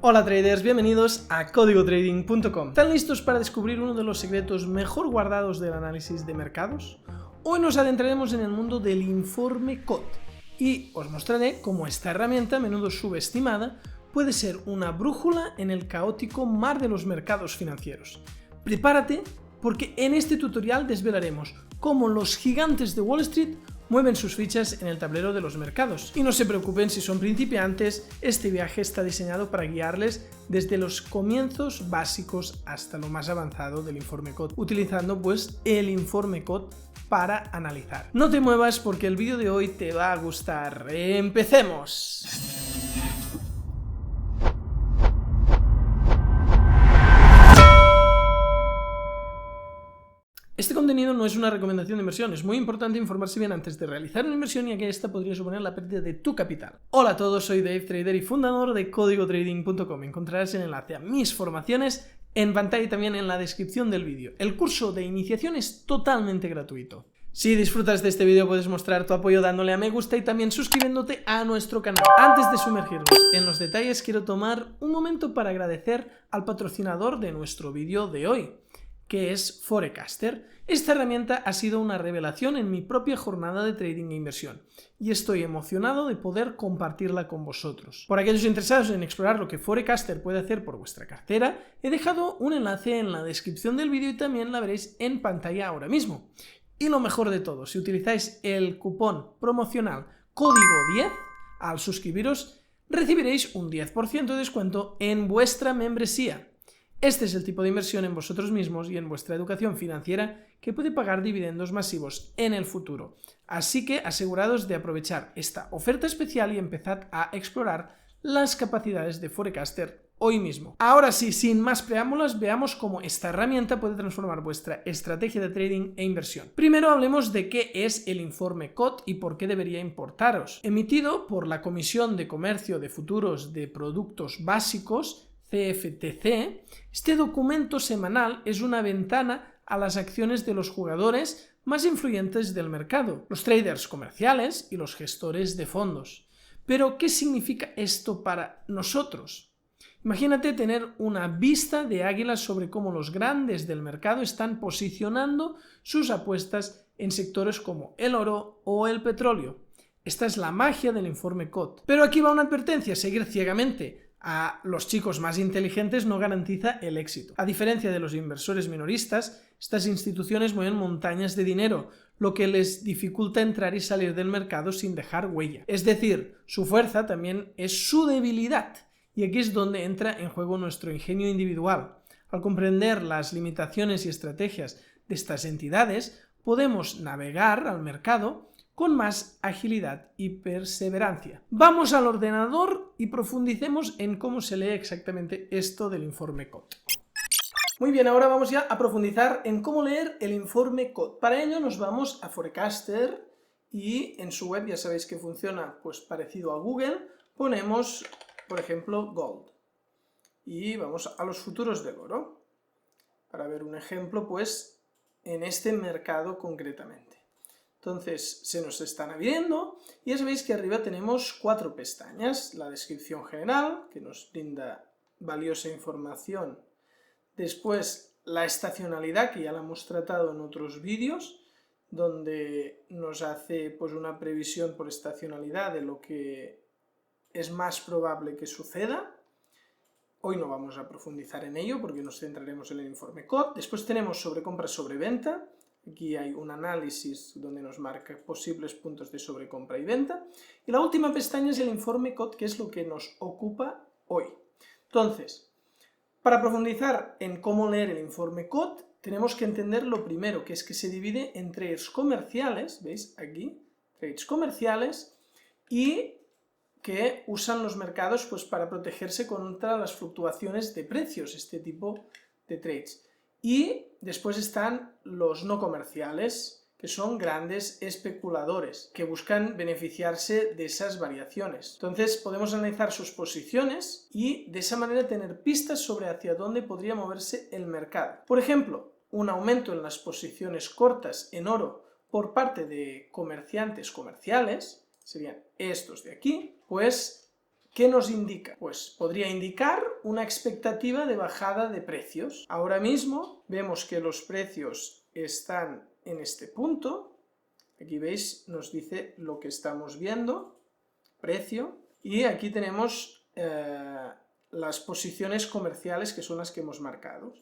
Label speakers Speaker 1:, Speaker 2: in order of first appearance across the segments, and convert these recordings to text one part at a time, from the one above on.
Speaker 1: Hola traders, bienvenidos a códigotrading.com. ¿Están listos para descubrir uno de los secretos mejor guardados del análisis de mercados? Hoy nos adentraremos en el mundo del informe COT y os mostraré cómo esta herramienta, a menudo subestimada, puede ser una brújula en el caótico mar de los mercados financieros. Prepárate porque en este tutorial desvelaremos cómo los gigantes de Wall Street mueven sus fichas en el tablero de los mercados. Y no se preocupen si son principiantes, este viaje está diseñado para guiarles desde los comienzos básicos hasta lo más avanzado del informe COT, utilizando pues el informe COT para analizar. No te muevas porque el vídeo de hoy te va a gustar. ¡Empecemos! Este contenido no es una recomendación de inversión, es muy importante informarse bien antes de realizar una inversión, ya que esta podría suponer la pérdida de tu capital. Hola a todos, soy Dave, trader y fundador de códigotrading.com. Encontrarás el enlace a mis formaciones en pantalla y también en la descripción del vídeo. El curso de iniciación es totalmente gratuito. Si disfrutas de este vídeo puedes mostrar tu apoyo dándole a me gusta y también suscribiéndote a nuestro canal. Antes de sumergirnos en los detalles, quiero tomar un momento para agradecer al patrocinador de nuestro vídeo de hoy, que es Forecaster. Esta herramienta ha sido una revelación en mi propia jornada de trading e inversión y estoy emocionado de poder compartirla con vosotros. Por aquellos interesados en explorar lo que Forecaster puede hacer por vuestra cartera, he dejado un enlace en la descripción del vídeo y también la veréis en pantalla ahora mismo. Y lo mejor de todo, si utilizáis el cupón promocional código10 al suscribiros, recibiréis un 10% de descuento en vuestra membresía. Este es el tipo de inversión en vosotros mismos y en vuestra educación financiera que puede pagar dividendos masivos en el futuro. Así que asegurados de aprovechar esta oferta especial y empezad a explorar las capacidades de Forecaster hoy mismo. Ahora sí, sin más preámbulos, veamos cómo esta herramienta puede transformar vuestra estrategia de trading e inversión. Primero hablemos de qué es el informe COT y por qué debería importaros. Emitido por la Comisión de Comercio de Futuros de Productos Básicos, CFTC, este documento semanal es una ventana a las acciones de los jugadores más influyentes del mercado, los traders comerciales y los gestores de fondos. Pero, ¿qué significa esto para nosotros? Imagínate tener una vista de águila sobre cómo los grandes del mercado están posicionando sus apuestas en sectores como el oro o el petróleo. Esta es la magia del informe COT. Pero aquí va una advertencia: seguir ciegamente a los chicos más inteligentes no garantiza el éxito. A diferencia de los inversores minoristas, estas instituciones mueven montañas de dinero, lo que les dificulta entrar y salir del mercado sin dejar huella. Es decir, su fuerza también es su debilidad, y aquí es donde entra en juego nuestro ingenio individual. Al comprender las limitaciones y estrategias de estas entidades, podemos navegar al mercado con más agilidad y perseverancia. Vamos al ordenador y profundicemos en cómo se lee exactamente esto del informe COT. Muy bien, ahora vamos ya a profundizar en cómo leer el informe COT. Para ello nos vamos a Forecaster y en su web ya sabéis que funciona pues parecido a Google. Ponemos, por ejemplo, Gold y vamos a los futuros del oro para ver un ejemplo pues en este mercado concretamente. Entonces se nos están abriendo y ya sabéis que arriba tenemos 4 pestañas: la descripción general, que nos brinda valiosa información, después la estacionalidad, que ya la hemos tratado en otros vídeos, donde nos hace pues una previsión por estacionalidad de lo que es más probable que suceda. Hoy no vamos a profundizar en ello porque nos centraremos en el informe COT. Después tenemos sobrecompra, sobreventa. Aquí hay un análisis donde nos marca posibles puntos de sobrecompra y venta. Y la última pestaña es el informe COT, que es lo que nos ocupa hoy. Entonces, para profundizar en cómo leer el informe COT, tenemos que entender lo primero, que es que se divide en trades comerciales, ¿veis aquí? Trades comerciales, y que usan los mercados pues para protegerse contra las fluctuaciones de precios, este tipo de trades. Y después están los no comerciales, que son grandes especuladores, que buscan beneficiarse de esas variaciones. Entonces podemos analizar sus posiciones y de esa manera tener pistas sobre hacia dónde podría moverse el mercado. Por ejemplo, un aumento en las posiciones cortas en oro por parte de comerciantes comerciales, serían estos de aquí, pues ¿Qué nos indica? Pues podría indicar una expectativa de bajada de precios. Ahora mismo vemos que los precios están en este punto. Aquí veis, nos dice lo que estamos viendo, precio, y aquí tenemos las posiciones comerciales que son las que hemos marcado.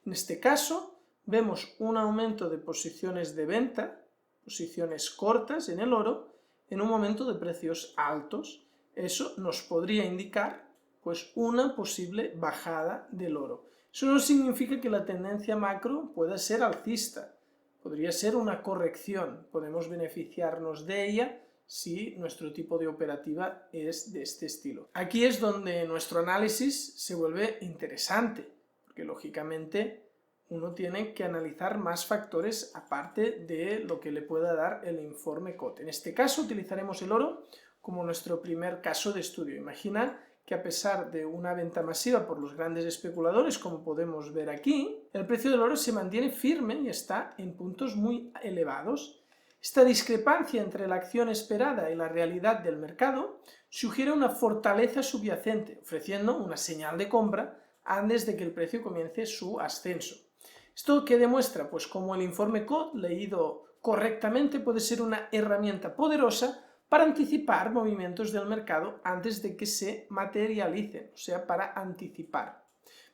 Speaker 1: En este caso vemos un aumento de posiciones de venta, posiciones cortas en el oro, en un momento de precios altos. Eso nos podría indicar pues una posible bajada del oro. Eso no significa que la tendencia macro pueda ser alcista, podría ser una corrección, podemos beneficiarnos de ella si nuestro tipo de operativa es de este estilo. Aquí es donde nuestro análisis se vuelve interesante, porque lógicamente uno tiene que analizar más factores aparte de lo que le pueda dar el informe COT. En este caso utilizaremos el oro como nuestro primer caso de estudio. Imagina que a pesar de una venta masiva por los grandes especuladores, como podemos ver aquí, el precio del oro se mantiene firme y está en puntos muy elevados. Esta discrepancia entre la acción esperada y la realidad del mercado sugiere una fortaleza subyacente, ofreciendo una señal de compra antes de que el precio comience su ascenso. ¿Esto qué demuestra? Pues como el informe COT, leído correctamente, puede ser una herramienta poderosa para anticipar movimientos del mercado antes de que se materialicen, o sea, para anticipar.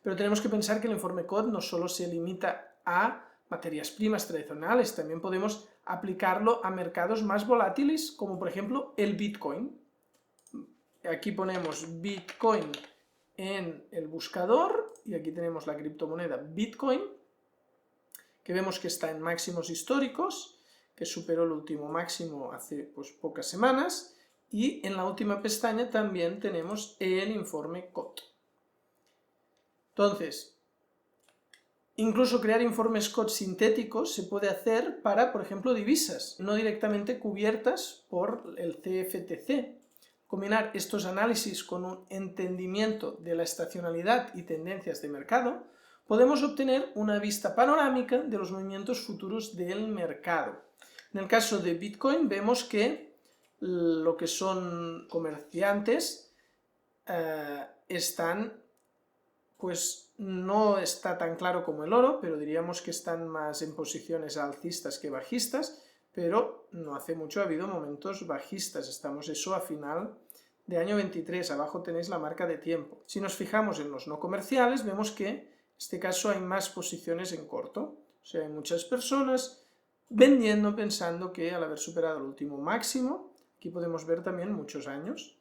Speaker 1: Pero tenemos que pensar que el informe COT no solo se limita a materias primas tradicionales, también podemos aplicarlo a mercados más volátiles, como por ejemplo el Bitcoin. Aquí ponemos Bitcoin en el buscador y aquí tenemos la criptomoneda Bitcoin, que vemos que está en máximos históricos, que superó el último máximo hace pues, pocas semanas, y en la última pestaña también tenemos el informe COT. Entonces, incluso crear informes COT sintéticos se puede hacer para, por ejemplo, divisas, no directamente cubiertas por el CFTC. Combinar estos análisis con un entendimiento de la estacionalidad y tendencias de mercado, podemos obtener una vista panorámica de los movimientos futuros del mercado. En el caso de Bitcoin vemos que lo que son comerciantes están, pues no está tan claro como el oro, pero diríamos que están más en posiciones alcistas que bajistas, pero no hace mucho ha habido momentos bajistas, estamos eso a final de año 23, abajo tenéis la marca de tiempo. Si nos fijamos en los no comerciales, vemos que en este caso hay más posiciones en corto, o sea, hay muchas personas vendiendo pensando que al haber superado el último máximo, aquí podemos ver también muchos años,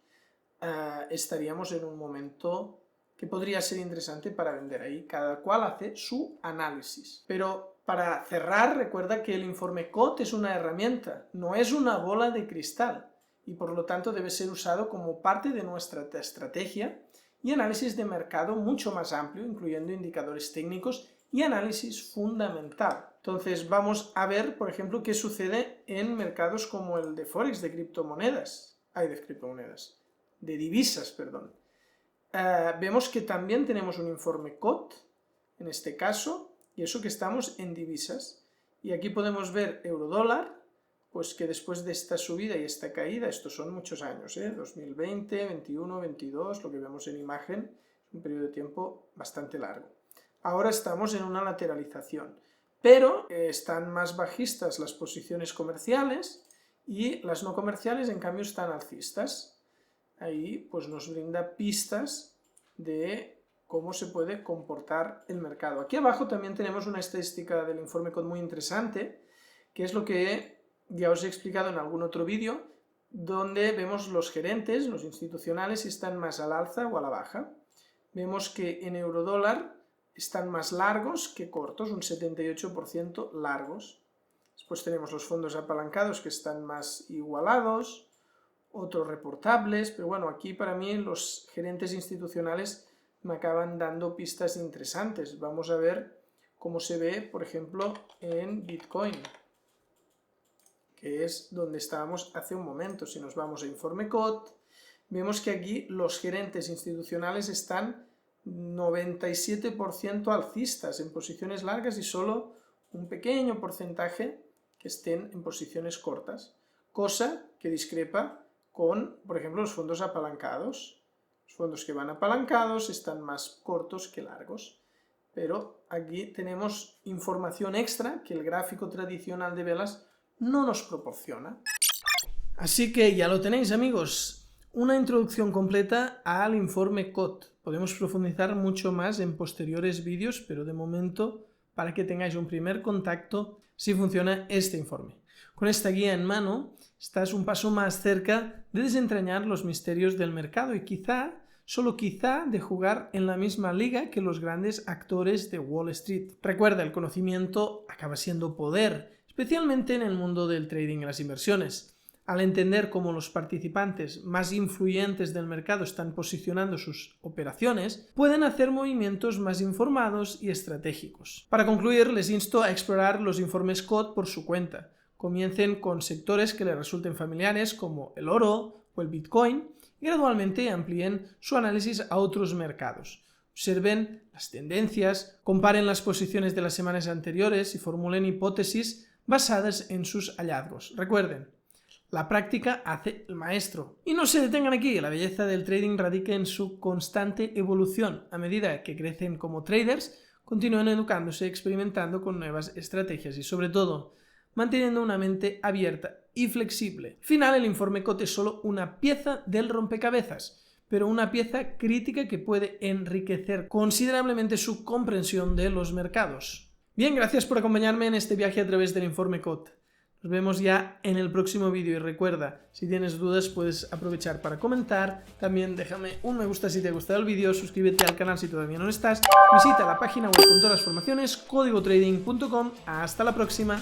Speaker 1: estaríamos en un momento que podría ser interesante para vender. Ahí cada cual hace su análisis. Pero para cerrar, recuerda que el informe COT es una herramienta, no es una bola de cristal, y por lo tanto debe ser usado como parte de nuestra estrategia y análisis de mercado mucho más amplio, incluyendo indicadores técnicos y análisis fundamental. Entonces vamos a ver, por ejemplo, qué sucede en mercados como el de Forex, de divisas, perdón. Vemos que también tenemos un informe COT, en este caso, y eso que estamos en divisas. Y aquí podemos ver euro-dólar, pues que después de esta subida y esta caída, estos son muchos años, 2020, 21, 22, lo que vemos en imagen, es un periodo de tiempo bastante largo. Ahora estamos en una lateralización, pero están más bajistas las posiciones comerciales y las no comerciales en cambio están alcistas. Ahí pues nos brinda pistas de cómo se puede comportar el mercado. Aquí abajo también tenemos una estadística del informe COT muy interesante, que es lo que ya os he explicado en algún otro vídeo, donde vemos los gerentes, los institucionales, si están más al alza o a la baja. Vemos que en eurodólar están más largos que cortos, un 78% largos. Después tenemos los fondos apalancados que están más igualados, otros reportables, pero bueno, aquí para mí los gerentes institucionales me acaban dando pistas interesantes. Vamos a ver cómo se ve, por ejemplo, en Bitcoin, que es donde estábamos hace un momento. Si nos vamos a informe COT, vemos que aquí los gerentes institucionales están 97% alcistas en posiciones largas y solo un pequeño porcentaje que estén en posiciones cortas, cosa que discrepa con, por ejemplo, los fondos apalancados. Los fondos que van apalancados están más cortos que largos. Pero aquí tenemos información extra que el gráfico tradicional de velas no nos proporciona. Así que ya lo tenéis, amigos. Una introducción completa al informe COT. Podemos profundizar mucho más en posteriores vídeos, pero de momento, para que tengáis un primer contacto, si funciona este informe. Con esta guía en mano, estás un paso más cerca de desentrañar los misterios del mercado y quizá, solo quizá, de jugar en la misma liga que los grandes actores de Wall Street. Recuerda, el conocimiento acaba siendo poder, especialmente en el mundo del trading y las inversiones. Al entender cómo los participantes más influyentes del mercado están posicionando sus operaciones, pueden hacer movimientos más informados y estratégicos. Para concluir, les insto a explorar los informes COT por su cuenta. Comiencen con sectores que les resulten familiares como el oro o el Bitcoin y gradualmente amplíen su análisis a otros mercados. Observen las tendencias, comparen las posiciones de las semanas anteriores y formulen hipótesis basadas en sus hallazgos. Recuerden, la práctica hace el maestro. Y no se detengan aquí, la belleza del trading radica en su constante evolución. A medida que crecen como traders, continúan educándose, experimentando con nuevas estrategias y sobre todo, manteniendo una mente abierta y flexible. Al final, el informe COT es solo una pieza del rompecabezas, pero una pieza crítica que puede enriquecer considerablemente su comprensión de los mercados. Bien, gracias por acompañarme en este viaje a través del informe COT. Nos vemos ya en el próximo vídeo y recuerda, si tienes dudas puedes aprovechar para comentar, también déjame un me gusta si te ha gustado el vídeo, suscríbete al canal si todavía no lo estás, visita la página web con todas las formaciones, códigotrading.com. Hasta la próxima.